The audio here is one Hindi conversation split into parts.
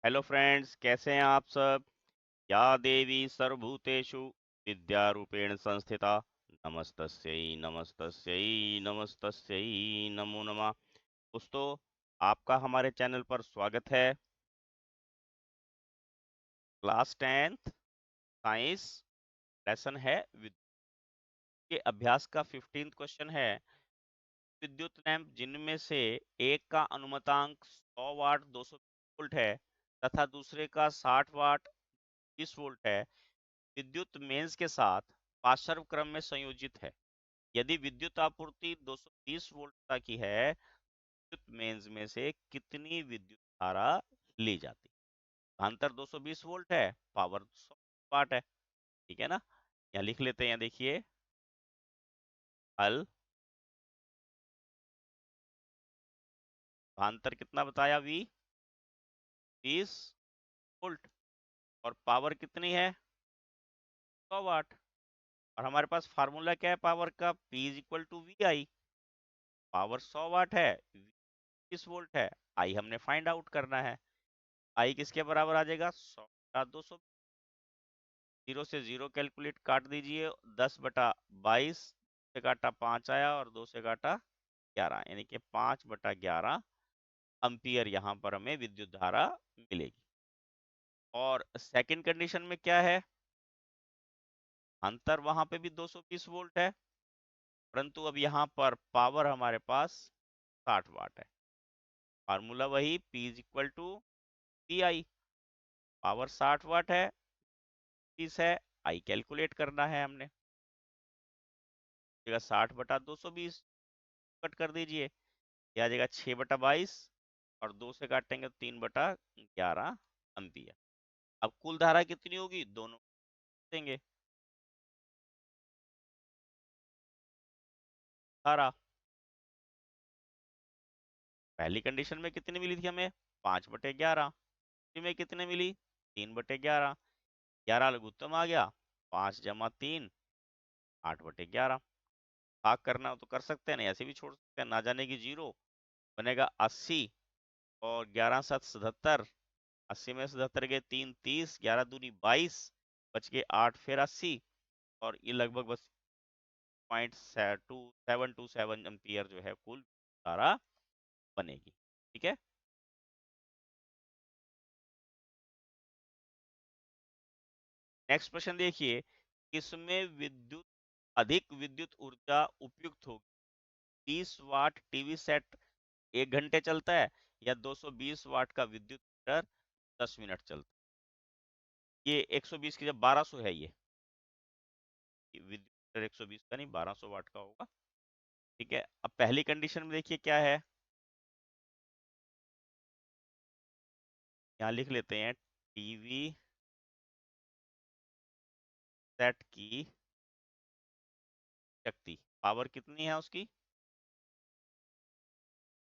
हेलो फ्रेंड्स, कैसे हैं आप सब। या देवी सर्वभूतेषु विद्यारूपेण संस्थिता नमस्तस्यै नमस्तस्यै नमस्तस्यै नमो नमः। दोस्तों, आपका हमारे चैनल पर स्वागत है। क्लास 10th साइंस लेसन है विद्युत के अभ्यास का 15th क्वेश्चन है। विद्युत लैंप जिनमें से एक का अनुमतांक 100 वाट 200 वोल्ट है तथा दूसरे का 60 वाट 20 वोल्ट है, विद्युत मेंस के साथ पार्श्व क्रम में संयोजित है। यदि विद्युत आपूर्ति 220 वोल्ट तक की है, विद्युत मेंस में से कितनी विद्युत धारा ली जाती। अंतर 220 वोल्ट है, पावर 100 वाट है। ठीक है ना। यहाँ लिख लेते हैं, यहाँ देखिए हल। अंतर कितना बताया, वी 20 वोल्ट, और पावर कितनी है 100 वाट। और हमारे पास फार्मूला क्या है पावर का, P is equal to V I. Power 100 watt है, 20 वोल्ट है, आई हमने फाइंड आउट करना है। आई किसके बराबर आ जाएगा, 100/200। 0 से 0 कैलकुलेट काट दीजिए, 10/22 से काटा 5 आया और 2 से काटा 11, यानी कि 5/11 एम्पियर यहाँ पर हमें विद्युत धारा मिलेगी। और सेकंड कंडीशन में क्या है, अंतर वहां पे भी 220 वोल्ट है, परंतु अब यहाँ पर पावर हमारे पास 60 वाट है। फार्मूला वही, P is equal to P I. Power 60 watt है, 20 है, आई कैलकुलेट करना है हमने। 60/220 कट कर दीजिए, यह आ जाएगा 6/22, और 2 से काटेंगे तो 3/11 एम्पियर। अब कुल धारा कितनी होगी, दोनों देंगे धारा। पहली कंडीशन में कितनी मिली थी हमें, 5/11। में कितने मिली, 3/11। 11 लघुत्तम आ गया, 5 जमा 3 8/11। भाग करना हो तो कर सकते हैं, नहीं ऐसे भी छोड़ सकते हैं, ना जाने की जीरो बनेगा 80, और 11×7 = 77। 80 में 77 के 3 30, 11 दूनी 22, बच के 8 फिर 80, और ये लगभग बस 0.727 एम्पियर जो है कुल धारा बनेगी। ठीक है। नेक्स्ट प्रश्न देखिए, किसमें विद्युत अधिक विद्युत ऊर्जा उपयुक्त होगी। 30 वाट टीवी सेट 1 घंटे चलता है, या 220 वाट का विद्युत मीटर 10 मिनट चलता है। ये 120 की जब 1200 है, ये विद्युत मीटर 120 का नहीं 1200 वाट का होगा। ठीक है। अब पहली कंडीशन में देखिए क्या है, यहाँ लिख लेते हैं, टीवी सेट की शक्ति, पावर कितनी है उसकी,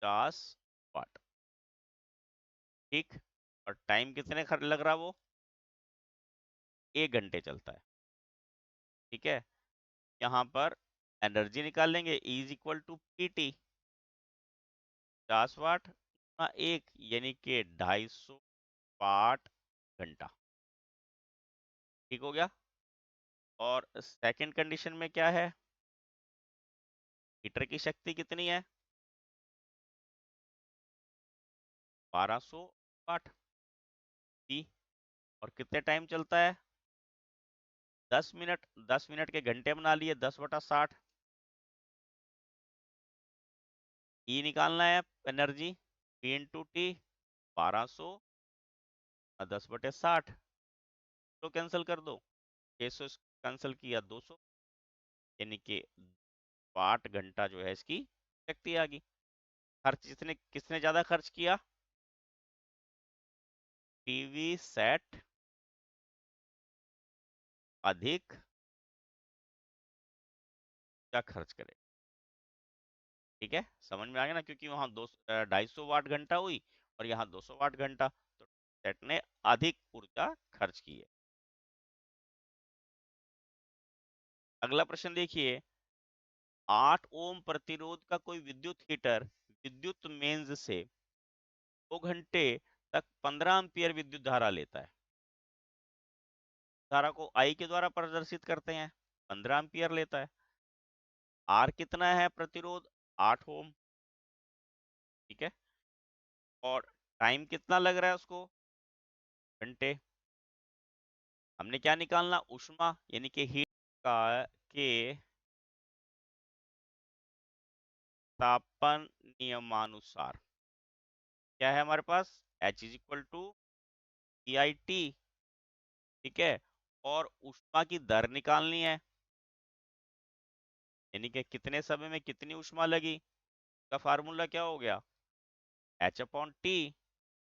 50 वाट। ठीक। और टाइम कितने लग रहा, वो 1 घंटे चलता है। ठीक है। यहाँ पर एनर्जी निकाल लेंगे, E is equal to PT। 50 watt गुणा 1, यानी कि 250 वाट घंटा। ठीक हो गया। और सेकंड कंडीशन में क्या है, हीटर की शक्ति कितनी है, 1200 वाट। ठीक। और कितने टाइम चलता है, 10 मिनट। 10 मिनट के घंटे बना लिए, 10/60। ई निकालना है एनर्जी, P इंटू टी, 1200 और 10/60। तो कैंसिल कर दो, 600 कैंसिल किया 200, यानी कि वाट घंटा जो है इसकी शक्ति आ गई। खर्च किसने किसने ज्यादा खर्च किया, टीवी सेट अधिक क्या खर्च करे। ठीक है, समझ में आ गया ना, क्योंकि वहां 250 वाट घंटा हुई और यहाँ 200 वाट घंटा, तो सेट ने अधिक ऊर्जा खर्च की है। अगला प्रश्न देखिए, 8 ओम प्रतिरोध का कोई विद्युत हीटर विद्युत मेंस से 2 घंटे तक 15 एम्पियर विद्युत धारा लेता है। धारा को आई के द्वारा प्रदर्शित करते हैं, 15 एम्पियर लेता है। आर कितना है प्रतिरोध, 8 ओम। ठीक है, और टाइम कितना लग रहा है उसको, घंटे। हमने क्या निकालना, ऊष्मा यानी कि हीट का के तापन नियमानुसार क्या है हमारे पास, H is equal to EIT। ठीक है, और ऊष्मा की दर निकालनी है, यानी कि कितने समय में कितनी ऊष्मा लगी। का फार्मूला क्या हो गया, H/T,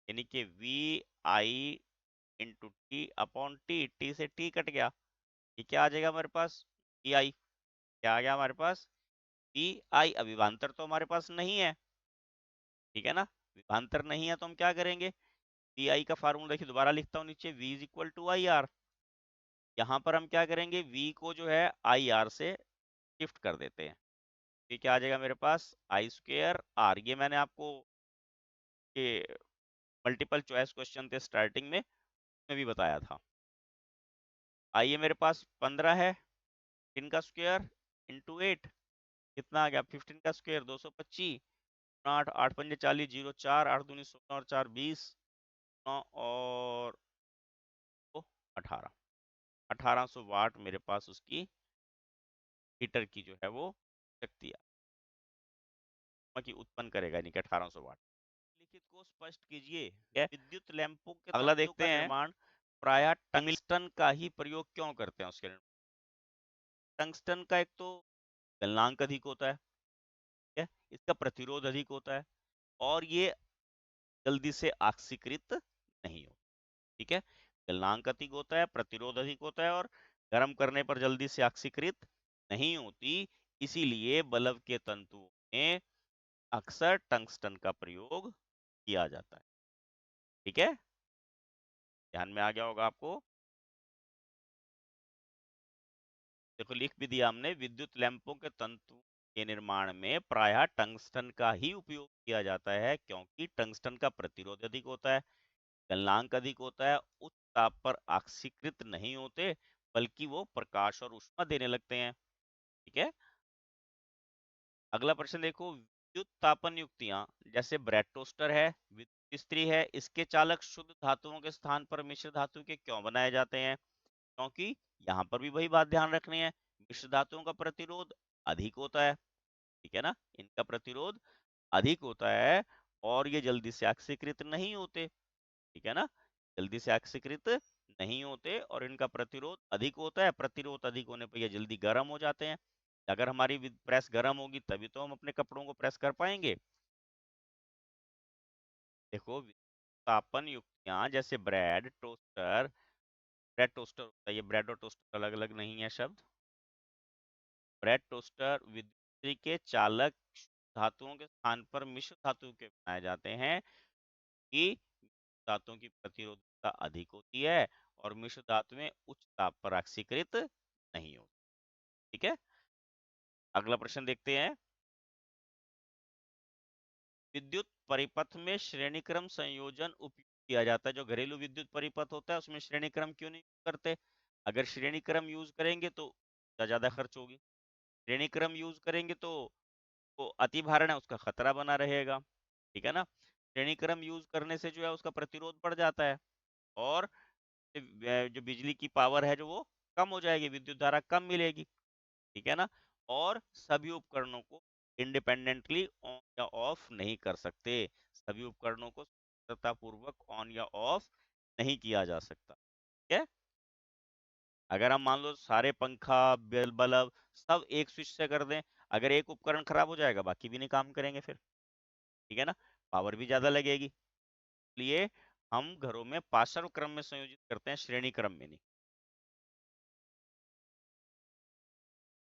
यानी कि VI into T upon T, T से टी कट गया, ये क्या आ जाएगा हमारे पास, VI। क्या आ गया हमारे पास, VI। अब विभवांतर तो हमारे पास नहीं है, ठीक है ना, विभवांतर नहीं है तो हम क्या करेंगे, VI का फार्मूला देखिए, दोबारा लिखता हूँ नीचे, V is equal to IR। यहाँ पर हम क्या करेंगे, V को जो है IR से शिफ्ट कर देते हैं, ये क्या आ जाएगा मेरे पास, I²R। ये मैंने आपको ये मल्टीपल चॉइस क्वेश्चन थे स्टार्टिंग में भी बताया था। आइए मेरे पास 15 है, 15 का स्क्वायर इंटू 8 कितना आ गया, 15 का स्क्वायर 225, 8 8 पंजे 40, 0 4, 8 दूनी 16 और 4 20, 9 और 18, 1800 वाट मेरे पास उसकी हीटर की जो है वो शक्ति की उत्पन्न करेगा, यानी कि 1800 वाट। लिखित को स्पष्ट कीजिए, विद्युत लैंपों के अगला देखते हैं, निर्माण प्रायः टंगस्टन का ही प्रयोग क्यों करते हैं उसके निर्माण। टंगस्टन का एक तो गलनांक अधिक होता है, ठीक है, इसका प्रतिरोध अधिक होता है, और ये जल्दी से ऑक्सीकृत नहीं हो। ठीक है, गलनांक अधिक होता है, प्रतिरोध अधिक होता है, और गर्म करने पर जल्दी से ऑक्सीकृत नहीं होती, इसीलिए बल्ब के तंतुओं में अक्सर टंगस्टन का प्रयोग किया जाता है। ठीक है, ध्यान में आ गया होगा आपको। देखो लिख भी दिया हमने, विद्युत लैंपों के तंतु के निर्माण में प्रायः टंगस्टन का ही उपयोग किया जाता है, क्योंकि टंगस्टन का प्रतिरोध अधिक होता है, गलनांक अधिक होता है, उच्च ताप पर ऑक्सीकृत नहीं होते, बल्कि वो प्रकाश और ऊष्मा देने लगते हैं। ठीक है, अगला प्रश्न देखो, विद्युत तापन युक्तियां जैसे ब्रेड टोस्टर है, विद्युत इस्त्री है, इसके चालक शुद्ध धातुओं के स्थान पर मिश्र धातु के क्यों बनाए जाते हैं। क्योंकि यहाँ पर भी वही बात ध्यान रखनी है, मिश्र धातुओं का प्रतिरोध अधिक होता है, ठीक है ना, इनका प्रतिरोध अधिक होता है, और ये जल्दी से ऑक्सीकृत नहीं होते, ठीक है ना, जल्दी से ऑक्सीकृत नहीं होते, और इनका प्रतिरोध अधिक होता है, प्रतिरोध अधिक होने पर ये जल्दी गर्म हो जाते हैं। अगर हमारी प्रेस गर्म होगी तभी तो हम अपने कपड़ों को प्रेस कर पाएंगे। देखो तापन युक्तियां जैसे ब्रेड टोस्टर होता है, ये ब्रेड और टोस्टर अलग अलग नहीं है शब्द। ब्रेड टोस्टर विद्युत के चालक धातुओं के स्थान पर मिश्र धातु के बनाए जाते हैं, कि धातुओं की प्रतिरोधकता अधिक होती है, और मिश्र धातु में उच्च ताप पर ऑक्सीकृत नहीं होती। ठीक है, अगला प्रश्न देखते हैं, विद्युत परिपथ में श्रेणीक्रम संयोजन उपयोग किया जाता है। जो घरेलू विद्युत परिपथ होता है उसमें श्रेणीक्रम क्यों नहीं करते, अगर श्रेणीक्रम यूज करेंगे तो ज्यादा खर्च होगी, श्रेणीक्रम यूज करेंगे तो वो अति भारण है उसका खतरा बना रहेगा, ठीक है ना, श्रेणीक्रम यूज करने से जो है उसका प्रतिरोध बढ़ जाता है, और जो बिजली की पावर है जो वो कम हो जाएगी, विद्युत धारा कम मिलेगी, ठीक है ना, और सभी उपकरणों को इंडिपेंडेंटली ऑन या ऑफ नहीं कर सकते, सभी उपकरणों को सततपूर्वक ऑन या ऑफ नहीं किया जा सकता। ठीक है, अगर हम मान लो सारे पंखा बल्ब सब एक स्विच से कर दें, अगर एक उपकरण खराब हो जाएगा बाकी भी नहीं काम करेंगे फिर, ठीक है ना, पावर भी ज्यादा लगेगी, इसलिए हम घरों में पार्श्व क्रम में संयोजित करते हैं, श्रेणी क्रम में नहीं।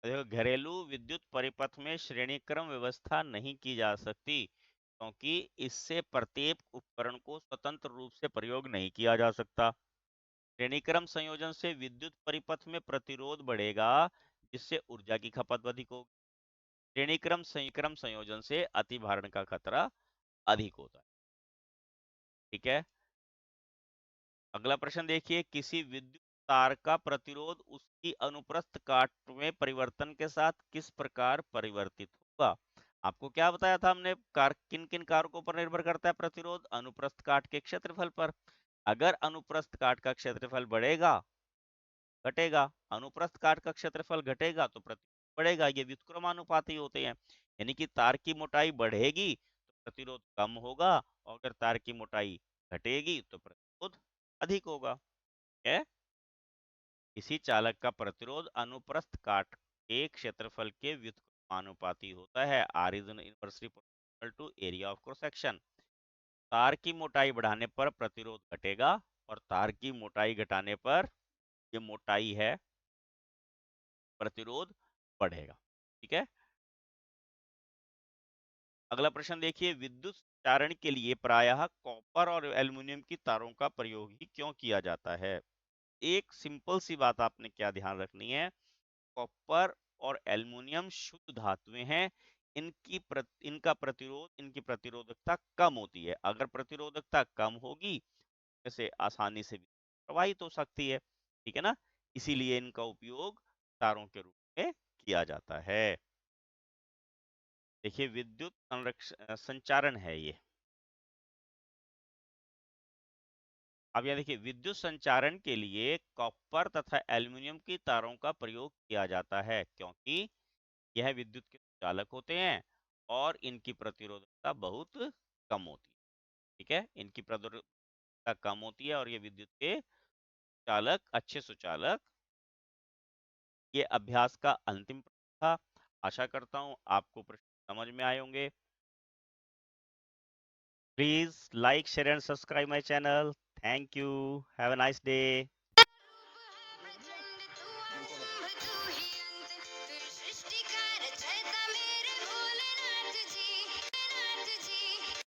देखो घरेलू विद्युत परिपथ में श्रेणी क्रम व्यवस्था नहीं की जा सकती, क्योंकि इससे प्रत्येक उपकरण को स्वतंत्र रूप से प्रयोग नहीं किया जा सकता। श्रेणीक्रम संयोजन से विद्युत परिपथ में प्रतिरोध बढ़ेगा, जिससे ऊर्जा की खपत अधिक होगी। श्रेणीक्रम संयोजन से अतिभारण का खतरा अधिक होता है। ठीक है, अगला प्रश्न देखिए, किसी विद्युत तार का प्रतिरोध उसकी अनुप्रस्थ काट में परिवर्तन के साथ किस प्रकार परिवर्तित होगा? आपको क्या बताया था हमने, किन किन कारकों पर निर्भर करता है प्रतिरोध? अनुप्रस्थ काट के क्षेत्रफल पर। अगर अनुप्रस्थ काट का क्षेत्रफल बढ़ेगा, घटेगा, अनुप्रस्थ काट का क्षेत्रफल घटेगा तो प्रतिरोध बढ़ेगा। ये व्युत्क्रमानुपाती होते हैं। यानी कि तार की मोटाई बढ़ेगी तो प्रतिरोध कम होगा, और अगर तार की मोटाई घटेगी तो प्रतिरोध अधिक होगा। है, किसी चालक का प्रतिरोध अनुप्रस्थ काट के क्षेत्रफल के व्युत्क्रमानुपाती होता है। R is inversely proportional to area of cross section। तार की मोटाई बढ़ाने पर प्रतिरोध घटेगा, और तार की मोटाई घटाने पर, ये मोटाई है, प्रतिरोध बढ़ेगा। ठीक है। अगला प्रश्न देखिए, विद्युत चारण के लिए प्रायः कॉपर और एल्युमिनियम की तारों का प्रयोग ही क्यों किया जाता है? एक सिंपल सी बात आपने क्या ध्यान रखनी है, कॉपर और एल्युमिनियम शुद्ध धातुएं हैं। इनका प्रतिरोध, इनकी प्रतिरोधकता कम होती है। अगर प्रतिरोधकता कम होगी, जैसे आसानी से प्रवाहित हो सकती है। ठीक है ना, इसीलिए इनका उपयोग तारों के रूप में किया जाता है। देखिए, विद्युत संचारण है ये। अब यहाँ देखिए, विद्युत संचारण के लिए कॉपर तथा एल्युमिनियम की तारों का प्रयोग किया जाता है, क्योंकि यह विद्युत के चालक होते हैं और इनकी प्रतिरोधकता बहुत कम होती है। ठीक है, इनकी प्रतिरोधकता कम होती है और ये विद्युत के चालक, अच्छे सुचालक। ये अभ्यास का अंतिम प्रश्न था। आशा करता हूँ आपको प्रश्न समझ में आए होंगे। Please like, share and subscribe my channel. Thank you. Have a nice day.